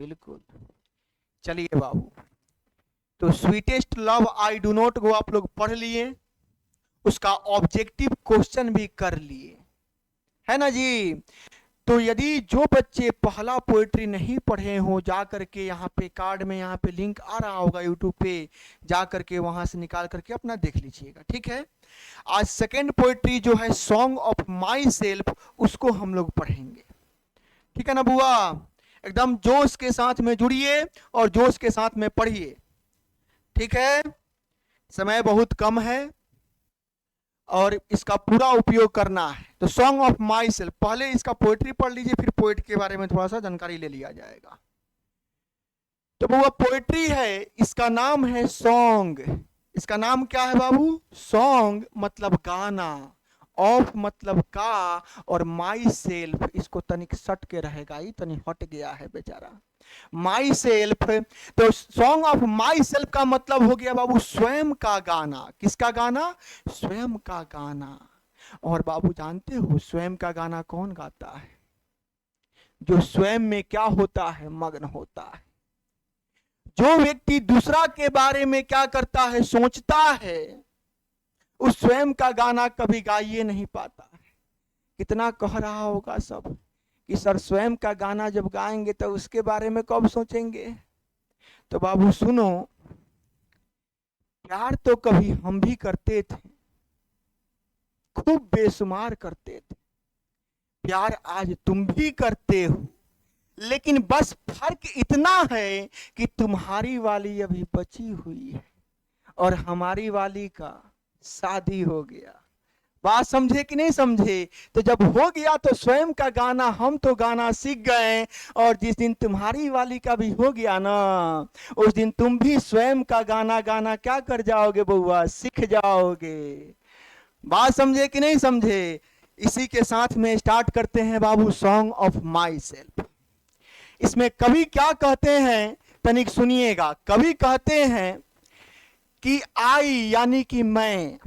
बिल्कुल। चलिए बाबू, तो sweetest love I do not go आप लोग पढ़ लिए, उसका ऑब्जेक्टिव क्वेश्चन भी कर लिए, है ना जी। तो यदि जो बच्चे पहला पोएट्री नहीं पढ़े हो, जा करके यहाँ पे कार्ड में यहाँ पे लिंक आ रहा होगा यूट्यूब पे, जा करके वहां से निकाल करके अपना देख लीजिएगा, ठीक है। आज सेकंड पोएट्री जो है सॉन्ग ऑफ माई सेल्फ, उसको हम लोग पढ़ेंगे, ठीक है ना बुआ। एकदम जोश के साथ में जुड़िए और जोश के साथ में पढ़िए, ठीक है। समय बहुत कम है और इसका पूरा उपयोग करना है। तो सॉन्ग ऑफ माई सेल्फ, पहले इसका पोएट्री पढ़ लीजिए, फिर पोएट के बारे में थोड़ा सा जानकारी ले लिया जाएगा। तो वो पोएट्री है, इसका नाम है सॉन्ग। इसका नाम क्या है बाबू? सॉन्ग मतलब गाना, ऑफ मतलब का, और माई सेल्फ इसको तनिक सट के रहेगा, ही तनिक हट गया है बेचारा, माई सेल्फ। तो सॉन्ग ऑफ माई सेल्फ का मतलब हो गया बाबू स्वयं का गाना। किसका गाना? स्वयं का गाना। और बाबू जानते हो स्वयं का गाना कौन गाता है? जो स्वयं में क्या होता है, मग्न होता है। जो व्यक्ति दूसरा के बारे में क्या करता है, सोचता है, उस स्वयं का गाना कभी गाइए नहीं पाता है। कितना कह रहा होगा सब कि सर स्वयं का गाना जब गाएंगे तो उसके बारे में कब सोचेंगे। तो बाबू सुनो, प्यार तो कभी हम भी करते थे, खूब बेशुमार करते थे। प्यार आज तुम भी करते हो, लेकिन बस फर्क इतना है कि तुम्हारी वाली अभी बची हुई है और हमारी वाली का शादी हो गया। बात समझे कि नहीं समझे? तो जब हो गया तो स्वयं का गाना हम तो गाना सीख गए, और जिस दिन तुम्हारी वाली का भी हो गया ना, उस दिन तुम भी स्वयं का गाना गाना क्या कर जाओगे बउआ? सीख जाओगे। बात समझे कि नहीं समझे? इसी के साथ में स्टार्ट करते हैं बाबू सॉन्ग ऑफ माई सेल्फ। इसमें कवि क्या कहते हैं तनिक सुनिएगा। कवि कहते हैं कि आई यानी कि मैं,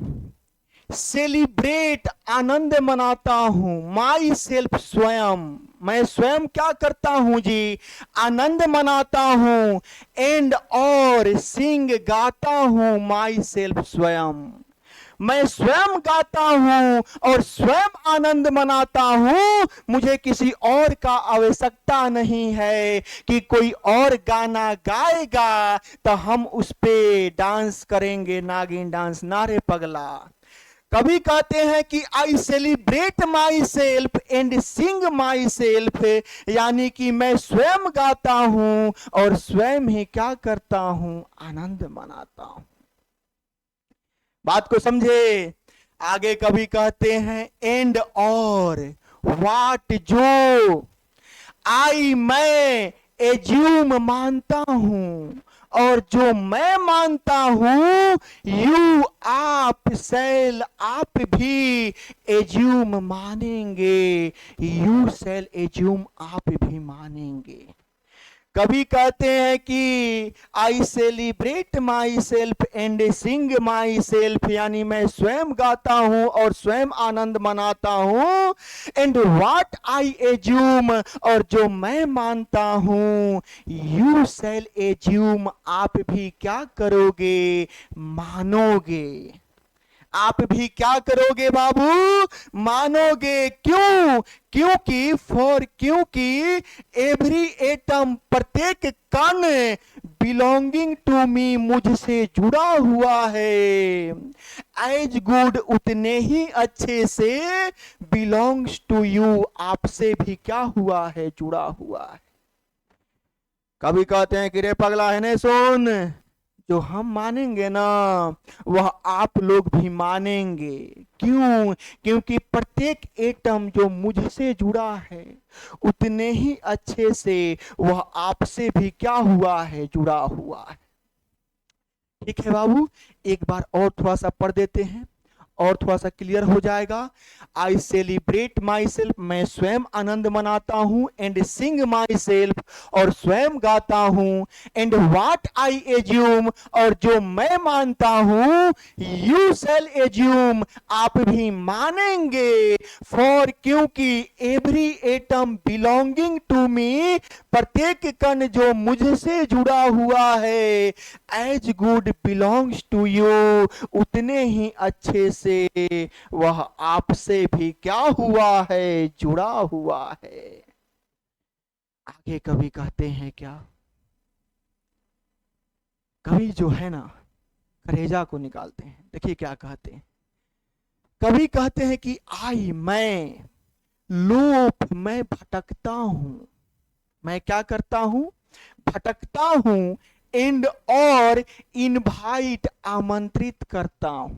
सेलिब्रेट आनंद मनाता हूं, माई सेल्फ स्वयं, मैं स्वयं क्या करता हूं जी? आनंद मनाता हूं। एंड और सिंग गाता हूं, माई सेल्फ स्वयं, मैं स्वयं गाता हूं और स्वयं आनंद मनाता हूं। मुझे किसी और का आवश्यकता नहीं है कि कोई और गाना गाएगा तो हम उस पे डांस करेंगे, नागिन डांस। नारे पगला। कभी कहते हैं कि I celebrate my self and Singh my self, यानी कि मैं स्वयं गाता हूं और स्वयं ही क्या करता हूं? आनंद मनाता हूं। बात को समझे? आगे कभी कहते हैं एंड और वाट, जो आई मैं एज्यूम मानता हूं, और जो मैं मानता हूं यू आप सेल आप भी एज्यूम मानेंगे, यू सेल एज्यूम आप भी मानेंगे। कभी कहते हैं कि I celebrate my self and Singh my self, यानी मैं स्वयं गाता हूं और स्वयं आनंद मनाता हूं। एंड व्हाट आई एज्यूम, और जो मैं मानता हूं यू सेल एज्यूम, आप भी क्या करोगे? मानोगे। आप भी क्या करोगे बाबू? मानोगे। क्यों? क्योंकि क्योंकि एवरी एटम, प्रत्येक कण, बिलोंगिंग टू मी, मुझसे जुड़ा हुआ है। एज गुड, उतने ही अच्छे से, बिलोंग्स टू यू, आपसे भी क्या हुआ है? जुड़ा हुआ है। कभी कहते हैं कि रे पगला है ने सुन, जो हम मानेंगे ना वह आप लोग भी मानेंगे। क्यों? क्योंकि प्रत्येक एटम जो मुझसे जुड़ा है उतने ही अच्छे से वह आपसे भी क्या हुआ है? जुड़ा हुआ है। ठीक है बाबू, एक बार और थोड़ा सा पढ़ देते हैं और थोड़ा सा क्लियर हो जाएगा। आई सेलिब्रेट माई सेल्फ, मैं स्वयं आनंद मनाता हूं, एंड सिंग माई सेल्फ, और स्वयं गाता हूं, एंड वाट आई एज्यूम, और जो मैं मानता हूं, यू शैल एज्यूम, आप भी मानेंगे, फॉर क्योंकि every atom belonging to me, प्रत्येक कण जो मुझसे जुड़ा हुआ है, as good belongs to you, उतने ही अच्छे से वह आपसे भी क्या हुआ है, जुड़ा हुआ है। आगे कवि कहते हैं क्या, कवि जो है ना कलेजा को निकालते हैं। देखिए क्या कहते हैं, कवि कहते हैं कि आई, मैं, लोप, मैं भटकता हूं, मैं क्या करता हूं, भटकता हूं, एंड और इनवाइट, आमंत्रित करता हूं,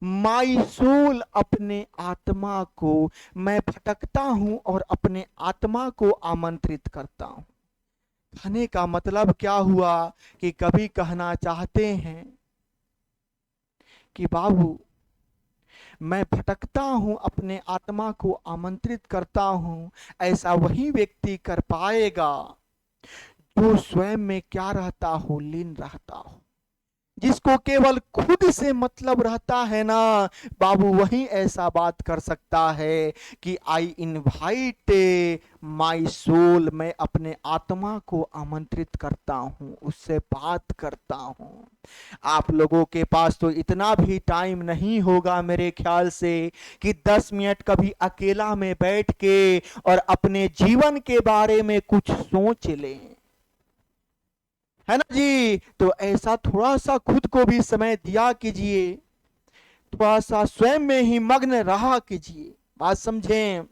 माई सोल, अपने आत्मा को, मैं भटकता हूं और अपने आत्मा को आमंत्रित करता हूं। कहने का मतलब क्या हुआ कि कभी कहना चाहते हैं कि बाबू, मैं भटकता हूं, अपने आत्मा को आमंत्रित करता हूं, ऐसा वही व्यक्ति कर पाएगा जो स्वयं में क्या रहता हो, लीन रहता हो। जिसको केवल खुद से मतलब रहता है ना बाबू, वही ऐसा बात कर सकता है कि आई इनवाइट माई सोल, मैं अपने आत्मा को आमंत्रित करता हूं, उससे बात करता हूं। आप लोगों के पास तो इतना भी टाइम नहीं होगा मेरे ख्याल से कि 10 मिनट कभी अकेला में बैठ के और अपने जीवन के बारे में कुछ सोच लें, है ना जी। तो ऐसा थोड़ा सा खुद को भी समय दिया कीजिए, थोड़ा सा स्वयं में ही मग्न रहा कीजिए, बात समझें।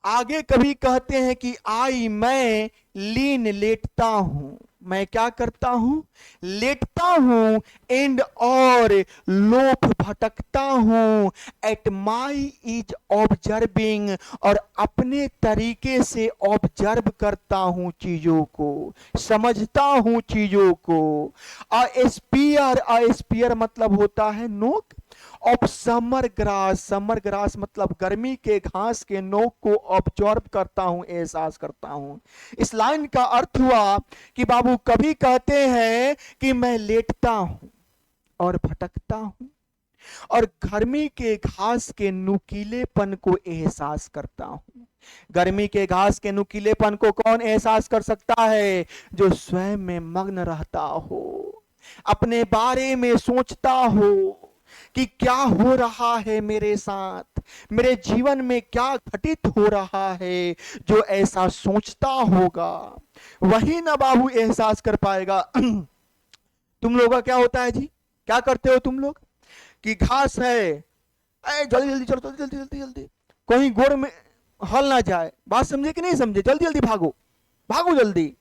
आगे कभी कहते हैं कि आई, मैं, लीन, लेटता हूं, मैं क्या करता हूं, लेटता हूं, एंड और लोफ, भटकता हूं, एट माई इज ऑब्जर्विंग, और अपने तरीके से ऑब्जर्व करता हूं, चीजों को समझता हूं, चीजों को। अ स्पीयर मतलब होता है नोक, of summer grass, summer grass मतलब गर्मी के घास के नोक को ऑब्जर्व करता हूं, एहसास करता हूं। इस लाइन का अर्थ हुआ कि बाबू कभी कहते हैं कि मैं लेटता हूं और भटकता हूं और गर्मी के घास के नुकीलेपन को एहसास करता हूं। गर्मी के घास के नुकीलेपन को कौन एहसास कर सकता है, जो स्वयं में मग्न रहता हो, अपने बारे में सोचता हो कि क्या हो रहा है मेरे साथ, मेरे जीवन में क्या घटित हो रहा है। जो ऐसा सोचता होगा वही ना बाबू एहसास कर पाएगा। तुम लोगों का क्या होता है जी, क्या करते हो तुम लोग कि घास है, जल्दी जल्दी चलो, जल्दी जल्दी जल्दी जल्दी, कहीं गोड़ में हल ना जाए, बात समझे कि नहीं समझे, जल्दी जल्दी भागो, भागो जल्दी।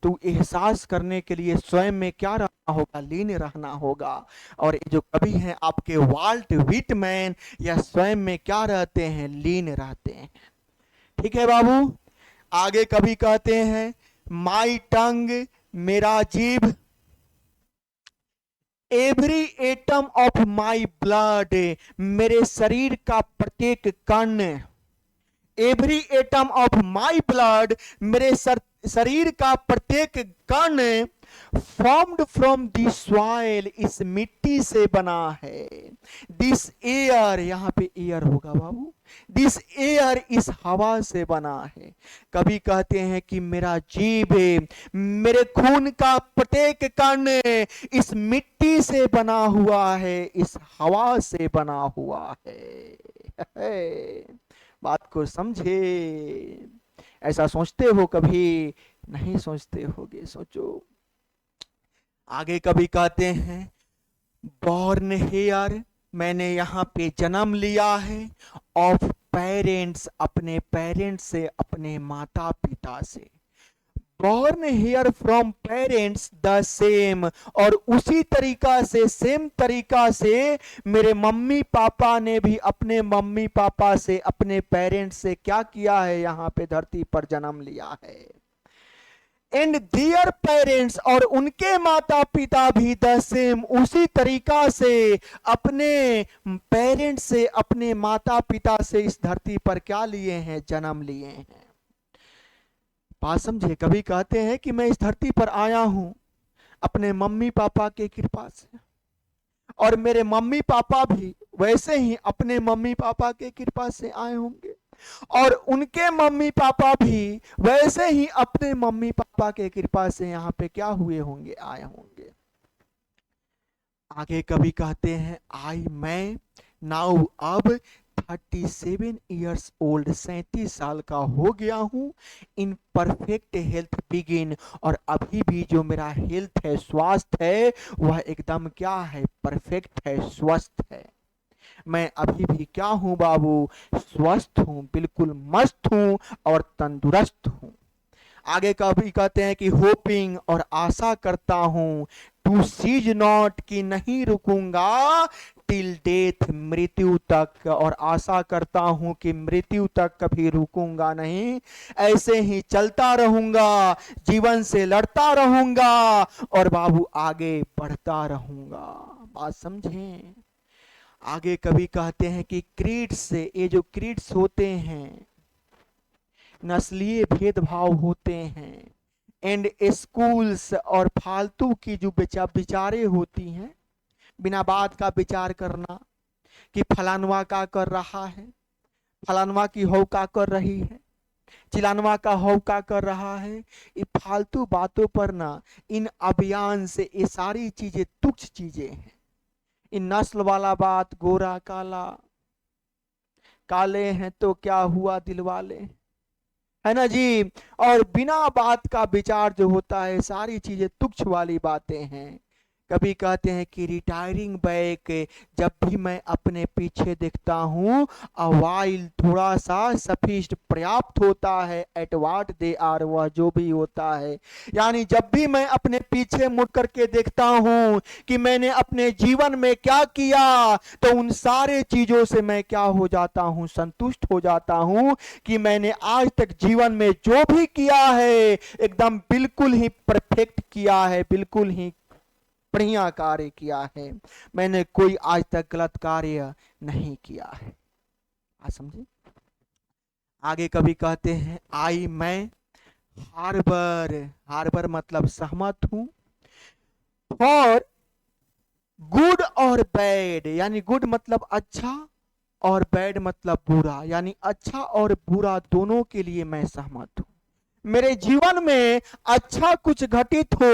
तो एहसास करने के लिए स्वयं में क्या रहना होगा, लीन रहना होगा। और जो कवि हैं आपके वाल्ट विटमैन, या स्वयं में क्या रहते हैं, लीन रहते हैं। ठीक है बाबू। आगे कवि कहते हैं माई टंग, मेरा जीभ, every atom of my blood, मेरे शरीर का प्रत्येक कण, every atom of my blood, मेरे शरीर का प्रत्येक कण, फॉर्म्ड फ्रॉम दिस सॉइल, इस मिट्टी से बना है। दिस एयर, यहां पे एयर होगा बाबू, दिस एयर, इस हवा से बना है। कभी कहते हैं कि मेरा जीव, मेरे खून का प्रत्येक कण इस मिट्टी से बना हुआ है, इस हवा से बना हुआ है। बात को समझे। ऐसा सोचते हो कभी, नहीं सोचते होगे, सोचो। आगे कभी कहते हैं बॉर्न हेयर, मैंने यहाँ पे जन्म लिया है, ऑफ पेरेंट्स, अपने पेरेंट्स से, अपने माता पिता से। Born hair from parents the same, और उसी तरीका से, सेम तरीका से मेरे मम्मी पापा ने भी अपने मम्मी पापा से, अपने पेरेंट्स से क्या किया है, यहाँ पे धरती पर जन्म लिया है। एंड दियर पेरेंट्स, और उनके माता पिता भी द सेम, उसी तरीका से अपने पेरेंट्स से, अपने माता पिता से इस धरती पर क्या लिए हैं, जन्म लिए हैं। बात समझे। कभी कहते हैं कि मैं इस धरती पर आया हूं अपने मम्मी पापा के कृपा से, और मेरे मम्मी पापा भी वैसे ही अपने मम्मी पापा के कृपा से आए होंगे, और उनके मम्मी पापा भी वैसे ही अपने मम्मी पापा के कृपा से यहाँ पे क्या हुए होंगे, आए होंगे। आगे कभी कहते हैं मैं नाउ अब 37 ईयर्स ओल्ड, 37 साल का हो गया हूँ, इन परफेक्ट हेल्थ बिगिन, और अभी भी जो मेरा हेल्थ है, स्वास्थ्य है, वह एकदम क्या है, परफेक्ट है, स्वस्थ है। मैं अभी भी क्या हूं बाबू, स्वस्थ हूं, बिल्कुल मस्त हूं और तंदुरुस्त हूं। आगे कभी कहते हैं कि होपिंग, और आशा करता हूं, टू सीज नॉट, कि नहीं रुकूंगा, टिल डेथ, मृत्यु तक, और आशा करता हूं कि मृत्यु तक कभी रुकूंगा नहीं, ऐसे ही चलता रहूंगा, जीवन से लड़ता रहूंगा, और बाबू आगे बढ़ता रहूंगा। बात समझें। आगे कभी कहते हैं कि क्रीड्स से, ये जो क्रीड्स होते हैं, नस्लीय भेदभाव होते हैं, एंड स्कूल्स, और फालतू की जो विचारें होती हैं, बिना बात का विचार करना कि फलानवा का कर रहा है, फलानवा की हौ का कर रही है, चिलानवा का हौ का कर रहा है, ये फालतू बातों पर ना, इन अभियान से ये सारी चीजें तुच्छ चीजें हैं। इन नस्ल वाला बात, गोरा काला, काले हैं तो क्या हुआ दिल वाले, है ना जी। और बिना बात का विचार जो होता है, सारी चीजें तुच्छ वाली बातें हैं। कभी कहते हैं कि रिटायरिंग बैक, जब भी मैं अपने पीछे देखता हूँ, अवाइल, थोड़ा सा, सफिस्ट, पर्याप्त होता है, एट वाट दे आर, वह जो भी होता है, यानी जब भी मैं अपने पीछे मुड़ करके देखता हूँ कि मैंने अपने जीवन में क्या किया, तो उन सारे चीजों से मैं क्या हो जाता हूँ, संतुष्ट हो जाता हूँ कि मैंने आज तक जीवन में जो भी किया है एकदम बिल्कुल ही परफेक्ट किया है, बिल्कुल ही बढ़िया कार्य किया है, मैंने कोई आज तक गलत कार्य नहीं किया है। आप समझे। आगे कभी कहते हैं मैं हार्बर, हार्बर मतलब सहमत हूं, और गुड और बैड, यानी गुड मतलब अच्छा और बैड मतलब बुरा, यानी अच्छा और बुरा दोनों के लिए मैं सहमत हूं। मेरे जीवन में अच्छा कुछ घटित हो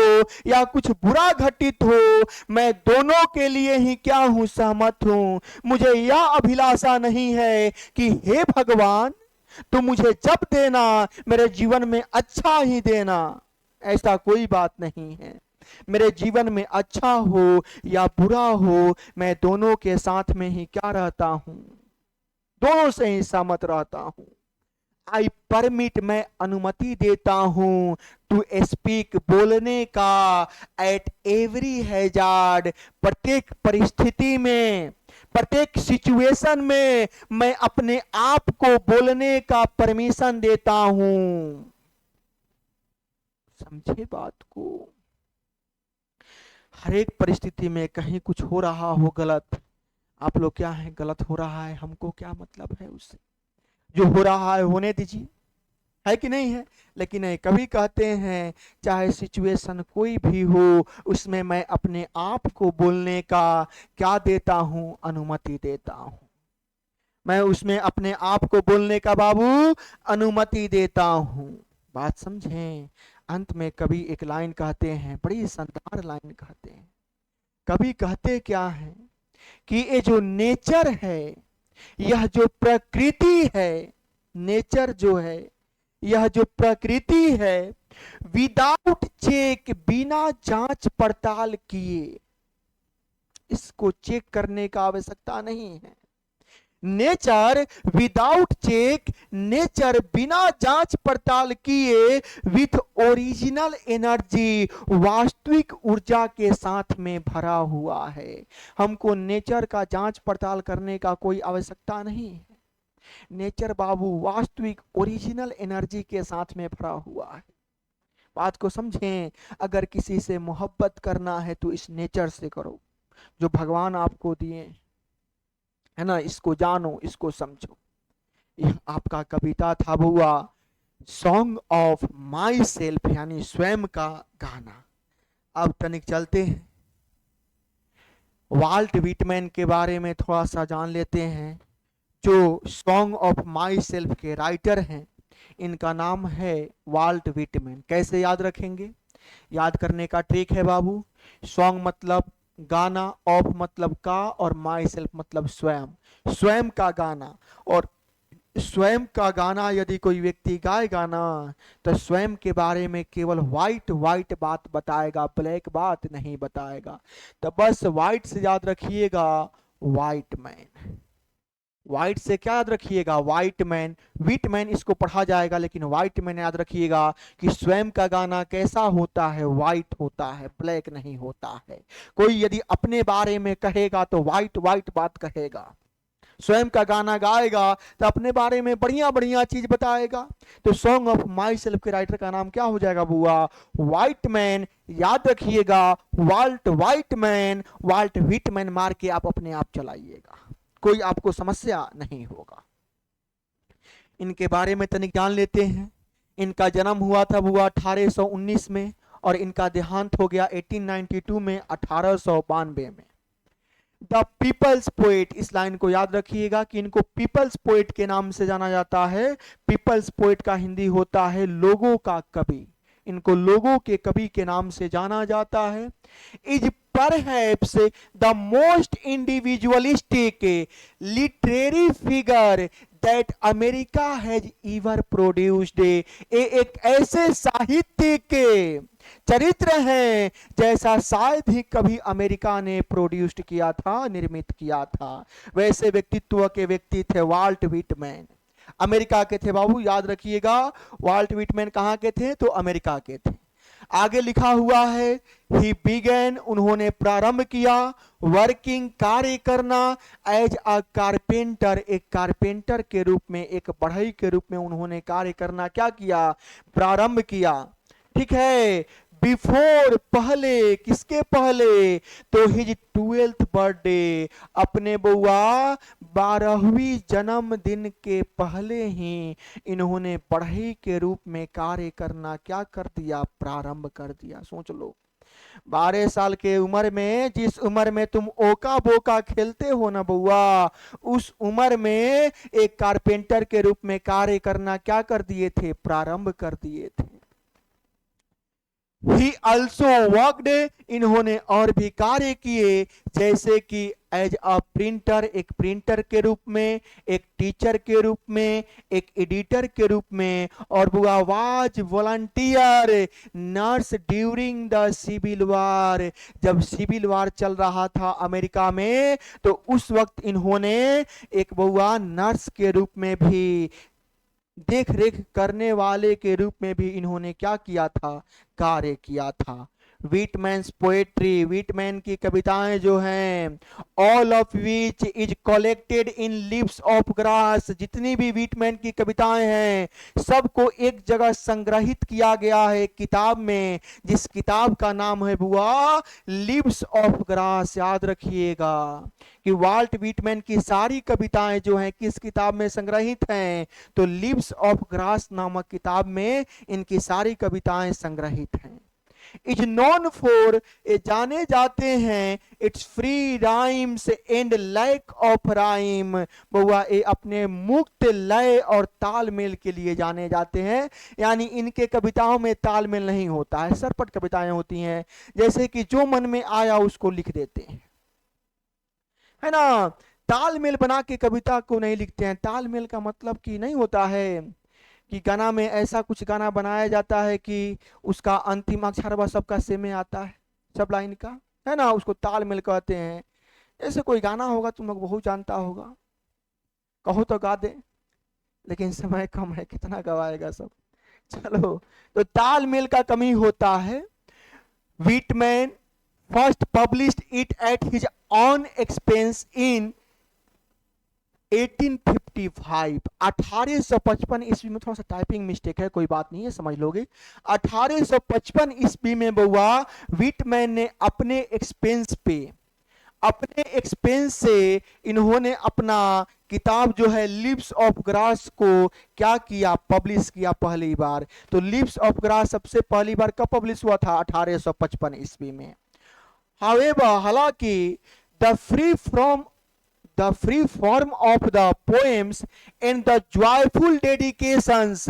या कुछ बुरा घटित हो, मैं दोनों के लिए ही क्या हूं, सहमत हूं। मुझे यह अभिलाषा नहीं है कि हे भगवान तुम मुझे जब देना मेरे जीवन में अच्छा ही देना, ऐसा कोई बात नहीं है। मेरे जीवन में अच्छा हो या बुरा हो, मैं दोनों के साथ में ही क्या रहता हूं, दोनों से ही सहमत रहता हूं। आई परमिट, मैं अनुमति देता हूं, टू स्पीक, बोलने का, एट एवरी हैजार्ड, प्रत्येक परिस्थिति में, प्रत्येक सिचुएशन में मैं अपने आप को बोलने का परमिशन देता हूं। समझे बात को। हर एक परिस्थिति में कहीं कुछ हो रहा हो गलत, आप लोग क्या है, गलत हो रहा है, हमको क्या मतलब है उससे, जो हो रहा है होने दीजिए, है कि नहीं है। लेकिन नहीं, कभी कहते हैं चाहे सिचुएशन कोई भी हो, उसमें मैं अपने आप को बोलने का क्या देता हूं, अनुमति देता हूं। मैं उसमें अपने आप को बोलने का बाबू अनुमति देता हूं। बात समझें। अंत में कभी एक लाइन कहते हैं, बड़ी शानदार लाइन कहते हैं। कभी कहते क्या है कि ये जो नेचर है, यह जो प्रकृति है, नेचर जो है, यह जो प्रकृति है, विदाउट चेक, बिना जांच पड़ताल किए, इसको चेक करने का आवश्यकता नहीं है। नेचर विदाउट चेक, नेचर बिना जांच पड़ताल किए, विथ ओरिजिनल एनर्जी, वास्तविक ऊर्जा के साथ में भरा हुआ है। हमको नेचर का जांच पड़ताल करने का कोई आवश्यकता नहीं है। नेचर बाबू वास्तविक ओरिजिनल एनर्जी के साथ में भरा हुआ है। बात को समझें। अगर किसी से मोहब्बत करना है तो इस नेचर से करो जो भगवान आपको दिए, है ना। इसको जानो, इसको समझो। यह आपका कविता था बुआ, सॉन्ग ऑफ माई सेल्फ, यानी स्वयं का गाना। अब तनिक चलते हैं, वाल्ट विटमैन के बारे में थोड़ा सा जान लेते हैं। जो सॉन्ग ऑफ माई सेल्फ के राइटर हैं, इनका नाम है वाल्ट विटमैन। कैसे याद रखेंगे? याद करने का ट्रिक है बाबू, सॉन्ग मतलब गाना, ऑफ मतलब का, और माई सेल्फ मतलब स्वयं, स्वयं का गाना। और स्वयं का गाना यदि कोई व्यक्ति गाएगा ना, तो स्वयं के बारे में केवल वाइट वाइट बात बताएगा, ब्लैक बात नहीं बताएगा। तो बस वाइट से याद रखिएगा वाइट मैन। वाइट से क्या याद रखिएगा? White man. विट मैन इसको पढ़ा जाएगा, लेकिन वाइट मैन याद रखिएगा कि स्वयं का गाना कैसा होता है? वाइट होता है, ब्लैक नहीं होता है। कोई यदि अपने बारे में कहेगा तो वाइट वाइट बात कहेगा, स्वयं का गाना गाएगा तो अपने बारे में बढ़िया बढ़िया चीज बताएगा। तो सॉन्ग ऑफ माई सेल्फ के राइटर का नाम क्या हो जाएगा बुआ? White man. याद रखिएगा वाल्ट वाइट मैन, वाल्ट विट मैन मार के आप अपने आप चलाइएगा, कोई आपको समस्या नहीं होगा। इनके बारे में तनिक जान लेते हैं। इनका जन्म हुआ था बुआ 1819 में, और इनका देहांत हो गया 1892 में, 1892 में। द पीपल्स पोएट, इस लाइन को याद रखिएगा कि इनको पीपल्स पोएट के नाम से जाना जाता है। पीपल्स पोएट का हिंदी होता है लोगों का कवि। इनको लोगों के कवि के नाम से जाना जाता है। Is perhaps the most individualistic literary figure that America has ever produced. एक ऐसे साहित्यिक चरित्र हैं जैसा शायद ही कभी अमेरिका ने प्रोड्यूस्ड किया था, निर्मित किया था। वैसे व्यक्तित्व के व्यक्ति थे वाल्ट विटमैन। अमेरिका के थे बाबू, याद रखिएगा। वाल्ट विटमैन कहाँ के थे? तो अमेरिका के थे। आगे लिखा हुआ है ही बिगेन, उन्होंने प्रारंभ किया, वर्किंग, कार्य करना, एज अ कारपेंटर, एक कारपेंटर के रूप में, एक बढ़ई के रूप में उन्होंने कार्य करना क्या किया? प्रारंभ किया। ठीक है। बिफोर, पहले, किसके पहले? तो हिज 12th बर्थडे, अपने बुआ 12वीं जन्मदिन के पहले ही इन्होंने बढ़ई के रूप में कार्य करना क्या कर दिया? प्रारंभ कर दिया। सोच लो, 12 साल के उम्र में, जिस उम्र में तुम ओका बोका खेलते हो ना बुआ, उस उम्र में एक कारपेंटर के रूप में कार्य करना क्या कर दिए थे? प्रारंभ कर दिए थे। He also worked, इन्होंने और भी कार्य किए, जैसे कि एज अ प्रिंटर, एक प्रिंटर के रूप में, एक टीचर के रूप में, एक एडिटर के रूप में, और बुआ was volunteer nurse during the civil war. जब सिविल वार चल रहा था अमेरिका में, तो उस वक्त इन्होंने एक बुआ नर्स के रूप में भी, देख रेख करने वाले के रूप में भी इन्होंने क्या किया था? कार्य किया था। विटमैन्स पोएट्री, विटमैन की कविताएं जो हैं, all of which is collected in leaves of grass, जितनी भी विटमैन की कविताएं हैं सबको एक जगह संग्रहित किया गया है किताब में, जिस किताब का नाम है बुआ लीव्स ऑफ ग्रास। याद रखिएगा कि वाल्ट विटमैन की सारी कविताएं जो हैं किस किताब में संग्रहित हैं? तो लीव्स ऑफ ग्रास नामक किताब में इनकी सारी कविताएं संग्रहित हैं। इज नोन फॉर, जाने जाते हैं, it's free rhymes and lack of rhyme, बउआ ये अपने मुक्त लय और तालमेल के लिए जाने जाते हैं। यानी इनके कविताओं में तालमेल नहीं होता है, सरपट कविताएं होती हैं, जैसे कि जो मन में आया उसको लिख देते हैं, है ना। तालमेल बना के कविता को नहीं लिखते हैं। तालमेल का मतलब कि नहीं होता है कि गाना में ऐसा कुछ गाना बनाया जाता है कि उसका अंतिम अक्षर वह सबका सेम में आता है, सब लाइन का, है ना, उसको तालमेल कहते हैं। ऐसे कोई गाना होगा, तुम लोग बहुत जानता होगा, कहो तो गा दे, लेकिन समय कम है, कितना गवाएगा सब। चलो, तो तालमेल का कमी होता है। Whitman first published it at his on expense इन 1855 1855 ईस्वी में, थोड़ा सा टाइपिंग मिस्टेक है, कोई बात नहीं है, समझ लोगे। 1855 ईस्वी में बउआ व्हिटमैन ने अपने एक्सपेंस से इन्होंने अपना किताब जो है लिव्स ऑफ ग्रास को क्या किया, पब्लिश किया पहली बार। तो लिव्स ऑफ ग्रास सबसे पहली बार कब पब्लिश हुआ था? 1855 ईस्वी में। हावेवर, हालांकि the free from the free form of the poems and the joyful dedications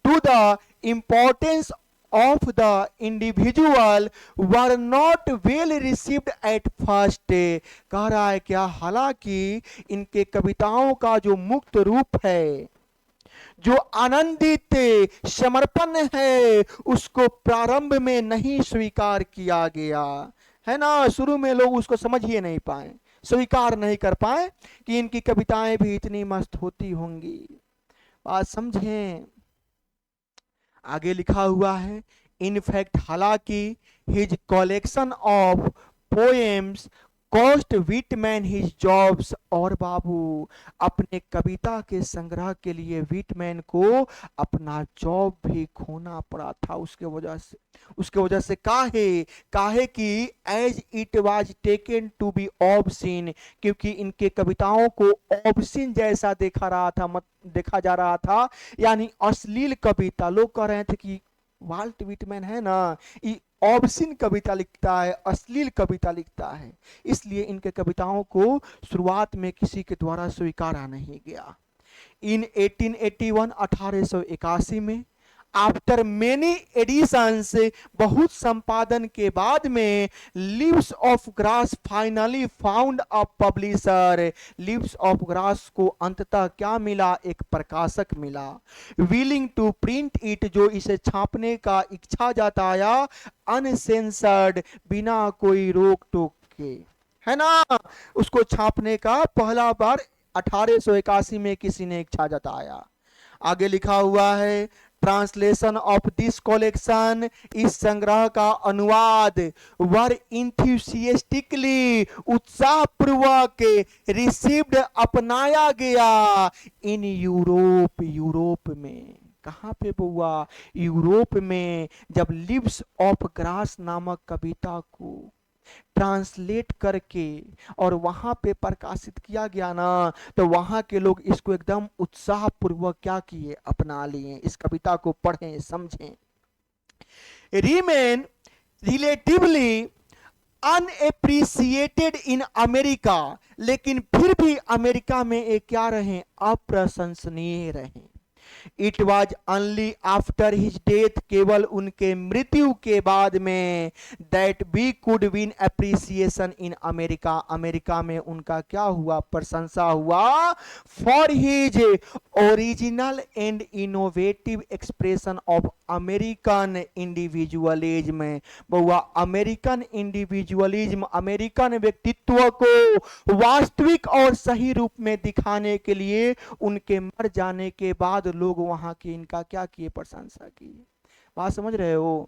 to the importance of the individual were not well received at first। कह रहा है क्या, हालांकि इनके कविताओं का जो मुक्त रूप है, जो आनंदित समर्पण है, उसको प्रारंभ में नहीं स्वीकार किया गया है ना। शुरू में लोग उसको समझ ही नहीं पाए, स्वीकार नहीं कर पाए कि इनकी कविताएं भी इतनी मस्त होती होंगी। बात समझें, आगे लिखा हुआ है, इनफैक्ट हालांकि his collection of poems cost Whitman his jobs. और बाबू, अपने कविता के संग्रह के लिए व्हिटमैन को अपना जॉब भी खोना पड़ा था उसके वजह से काहे कि as it was taken to be obscene, क्योंकि इनके कविताओं को ऑब्सीन जैसा देखा जा रहा था, यानी अश्लील कविता। लोग कह रहे थे कि वाल्ट व्हिटमैन है ना, ये ऑब्सीन कविता लिखता है, अश्लील कविता लिखता है, इसलिए इनके कविताओं को शुरुआत में किसी के द्वारा स्वीकारा नहीं गया। इन 1881 में आफ्टर मेनी एडिशंस, बहुत संपादन के बाद में, leaves of grass finally found a publisher. Leaves of grass को अंततः क्या मिला? एक प्रकाशक मिला। विलिंग टू प्रिंट इट, जो इसे छापने का इच्छा जताया, अनसेंसर्ड, बिना कोई रोक टोक के, है ना। उसको छापने का पहला बार 1881 में किसी ने इच्छा जताया। आगे लिखा हुआ है, ट्रांसलेशन ऑफ दिस कलेक्शन, इस संग्रह का अनुवाद, वर इंथ्यूसियास्टिकली, उत्साह पूर्वक, रिसीव्ड, अपनाया गया, इन यूरोप में। कहां पे बुआ? यूरोप में। जब लिव्स ऑफ ग्रास नामक कविता को ट्रांसलेट करके और वहां पे प्रकाशित किया गया ना, तो वहां के लोग इसको एकदम उत्साह पूर्वक क्या किए? अपना लिए, इस कविता को पढ़ें, समझें। रिमेन रिलेटिवली अनएप्रिसिएटेड इन अमेरिका, लेकिन फिर भी अमेरिका में ये क्या रहे? अप्रशंसनीय रहे। It was only after his death, केवल उनके मृत्यु के बाद में, that we could win appreciation in America, America में उनका क्या हुआ? प्रशंसा हुआ। For his original and innovative expression of American individualism. बहुआ अमेरिकन इंडिविजुअलिज्म, अमेरिकन व्यक्तित्व को वास्तविक और सही रूप में दिखाने के लिए उनके मर जाने के बाद लोग वहां की इनका क्या किए? प्रशंसा की। बात समझ रहे हो?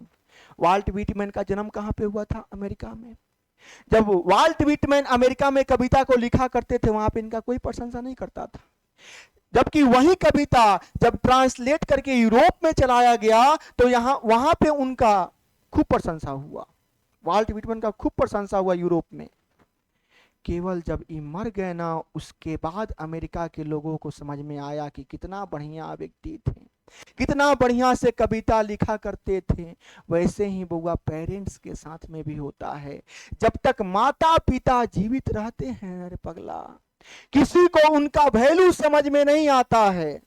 वाल्ट व्हिटमैन का जन्म कहां पे हुआ था? अमेरिका में। जब वाल्ट व्हिटमैन अमेरिका में कविता को लिखा करते थे, वहां पे इनका कोई प्रशंसा नहीं करता था। जबकि वही कविता जब ट्रांसलेट करके यूरोप में चलाया गया, तो वहां पे उनका खूब प्रशंसा हुआ, वाल्ट व्हिटमैन का खूब प्रशंसा हुआ यूरोप में। केवल जब ये मर गए ना, उसके बाद अमेरिका के लोगों को समझ में आया कि कितना बढ़िया व्यक्ति थे, कितना बढ़िया से कविता लिखा करते थे। वैसे ही बुआ पेरेंट्स के साथ में भी होता है। जब तक माता पिता जीवित रहते हैं, अरे पगला, किसी को उनका वैल्यू समझ में नहीं आता है,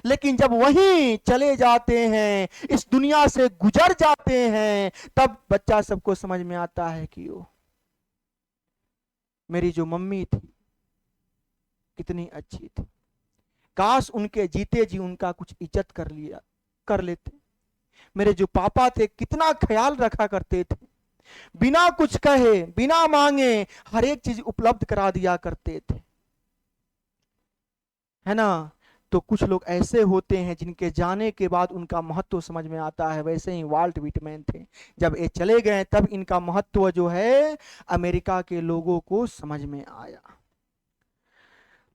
लेकिन जब वहीं चले जाते हैं, इस दुनिया से गुजर जाते हैं, तब बच्चा सबको समझ में आता है कि ओ, मेरी जो मम्मी थी कितनी अच्छी थी, काश उनके जीते जी उनका कुछ इज्जत कर लेते। मेरे जो पापा थे कितना ख्याल रखा करते थे, बिना कुछ कहे, बिना मांगे हर एक चीज उपलब्ध करा दिया करते थे, है ना। तो कुछ लोग ऐसे होते हैं जिनके जाने के बाद उनका महत्व समझ में आता है। वैसे ही वाल्ट व्हिटमैन थे, जब ये चले गए तब इनका महत्व जो है अमेरिका के लोगों को समझ में आया।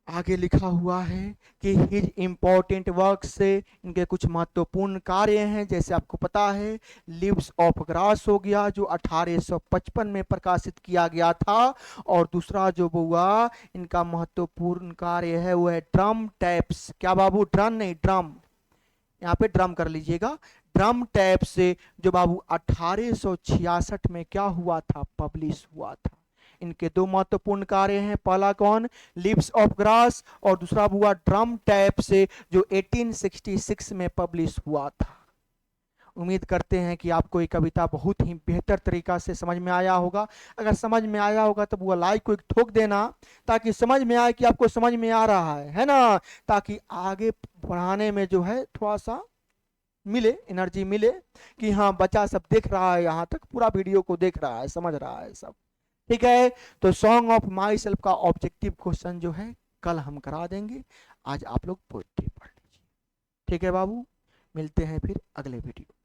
आगे लिखा हुआ है कि हिज इम्पोर्टेंट वर्क से इनके कुछ महत्वपूर्ण कार्य हैं, जैसे आपको पता है लिव्स ऑफ ग्रास हो गया जो 1855 में प्रकाशित किया गया था, और दूसरा जो हुआ इनका महत्वपूर्ण कार्य है वो है ड्रम टैप्स। क्या बाबू, ड्रम नहीं ड्रम, यहाँ पे ड्रम कर लीजिएगा। ड्रम टैप से जो बाबू 1866 में क्या हुआ था, पब्लिश हुआ था। इनके दो महत्वपूर्ण कार्य हैं, पहला कौन, लिव्स ऑफ ग्रास, और दूसरा हुआ ड्रम टैप से जो 1866 में पब्लिश हुआ था। उम्मीद करते हैं कि आपको ये कविता बहुत ही बेहतर तरीका से समझ में आया होगा। अगर समझ में आया होगा तो वो लाइक को एक ठोक देना, ताकि समझ में आए कि आपको समझ में आ रहा है ना, ताकि आगे पढ़ाने में जो है थोड़ा सा मिले, एनर्जी मिले कि हाँ बच्चा सब देख रहा है, यहाँ तक पूरा वीडियो को देख रहा है, समझ रहा है सब। ठीक है, तो सॉन्ग ऑफ माई सेल्फ का ऑब्जेक्टिव क्वेश्चन जो है कल हम करा देंगे, आज आप लोग पोएट्री पढ़ लीजिए। ठीक है बाबू, मिलते हैं फिर अगले वीडियो।